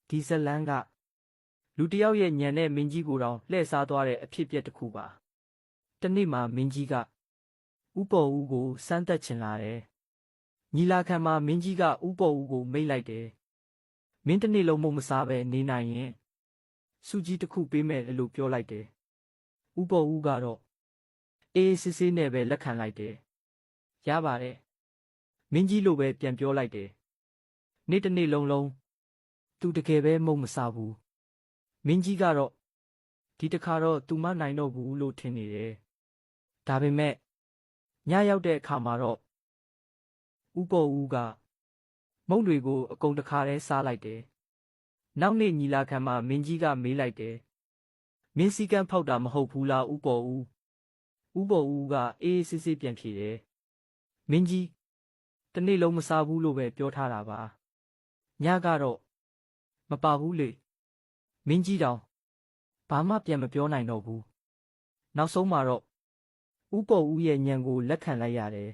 ဒီဇလန်ကလူတယောက်ရဲ့ညံတဲ့မင်းကြီးကိုတောင်လှည့်စားသွားတဲ့အဖြစ်အပျက်တစ်ခုပါတနေ့မှာမင်းကြီးကဥပေါ်ဦးကိုစမ်းသပ်ချင်လာတယ်ညီလာခံမှာမင်းကြီးကဥပေါ်ဦးကိုမိတ်လိုက်တယ်မင်းတစ်နေ့လုံးမုံမစားပဲနေနိုင်ရင်စုကြီးတစ်ခုပေးမယ်လို့ပြောလိုက်တယ်ဥပေါ်ဦးကတော့အေးစစ်စစ်နဲ့ပဲလက်ခံလိုက်တယ်ရပါတယ်မင်းကြီးလိုပဲပြန်ပြောလိုက်တယ်နေ့တစ်နေ့လုံးသူတကယ်ပဲမုံမစားဘူးမင်းကြီးကတော့ဒီတစ်ခါတော့သူမနိုင်တော့ဘူးလို့ထင်နေတယ်ဒါပေမဲ့ညရောက်တဲ့အခါမှာတော့ဥပေါ်ဦးကမုံတွေကိုအကုန်တစ်ခါတည်းစားလိုက်တယ်နောက်နေ့ညီလာခံမှာမင်းကြီးကမေးလိုက်တယ်မင်းစည်းကမ်းဖောက်တာမဟုတ်ဘူးလားဥပေါ်ဦးကအေးစစ်စစ်ပြန်ဖြေတယ်မင်းကြီးတနေ့လုံးမစားဘူးလို့ပဲပြောထားတာပါညကတော့မပါဘူးလေမင်းကြီးတောင်ဘာမှပြန်မပြောနိုင်တော့ဘူးနောက်ဆုံးမှာတော့ဥပေါ်ဦးရဲ့ညံကိုလက်ခံလိုက်ရတယ်